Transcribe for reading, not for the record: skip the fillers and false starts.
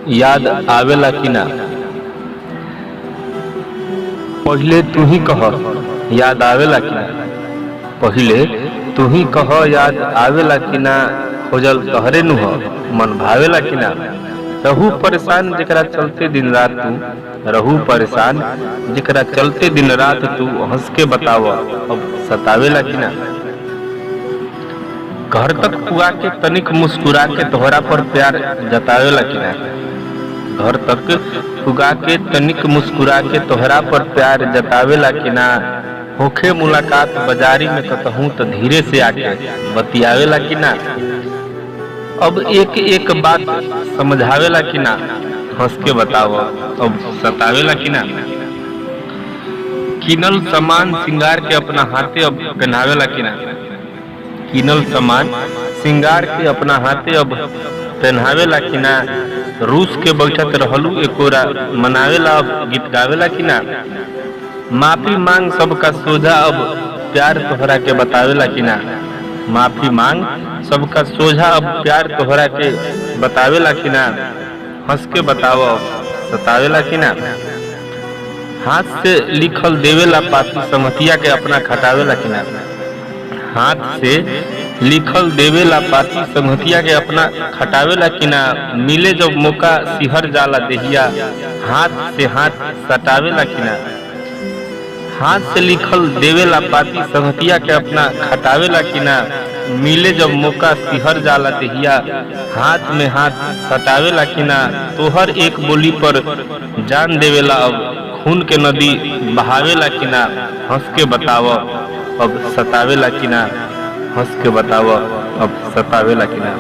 याद आवेला कि ना। पहिले तू ही कह याद आवेला कि ना। पहिले तू ही कह याद आवेला कि ना। खोजल तहरे नु ह मन भावेला कि ना। रहू परेशान जेकरा चलते दिन रात तू, रहू परेशान जेकरा चलते दिन रात तू हंस के बताव अब सतावेला कि ना। घर तक पुआ के तनिक मुस्कुरा के तोहरा पर प्यार जतावेला कि ना। घर तक पुगा के तनिक मुस्कुरा के तोहरा पर प्यार जतावेला कि ना। होखे मुलाकात बाजारी में कतहूँ तो धीरे से आके बतियावेला कि ना। अब एक एक बात समझावेला कि ना। हंस के बताओ अब सतावेला कि ना। किनल सामान सिंगार के अपना हाथे अब पहनावेला कि ना। किनल सामान सिंगार के अपना हाथे अब पहनावेला कि ना। रूस के बैठत रहलू एकोरा मनावेला अब गीत गावेला कि ना। माफी मांग सबका सोझा अब प्यार तोहरा के बतावेला कि ना। माफी मांग सबका सोझा अब प्यार तोहरा के बतावेला कि ना। हंस के बताओ सतावेला कि ना। हाथ से लिखल देवेला पाती संगतिया के अपना खटावेला कि ना। हाथ से लिखल देवेला पाती संगतिया के अपना खटावेला कि ना। मिले जब मौका सिहर जाला देहिया हाथ से हाथ सटावेला कि ना। हाथ से लिखल देवेला पाती संगतिया के अपना खटावेला कि ना। मिले जब मौका सिहर जाला देहिया हाथ में हाथ सटावेला कि ना। तोहर एक बोली पर जान देवेला अब खून के नदी बहावेला कि ना। हंस के बताव अब सतावेला कि ना। हंस के बताव अब सतावेला कि ना।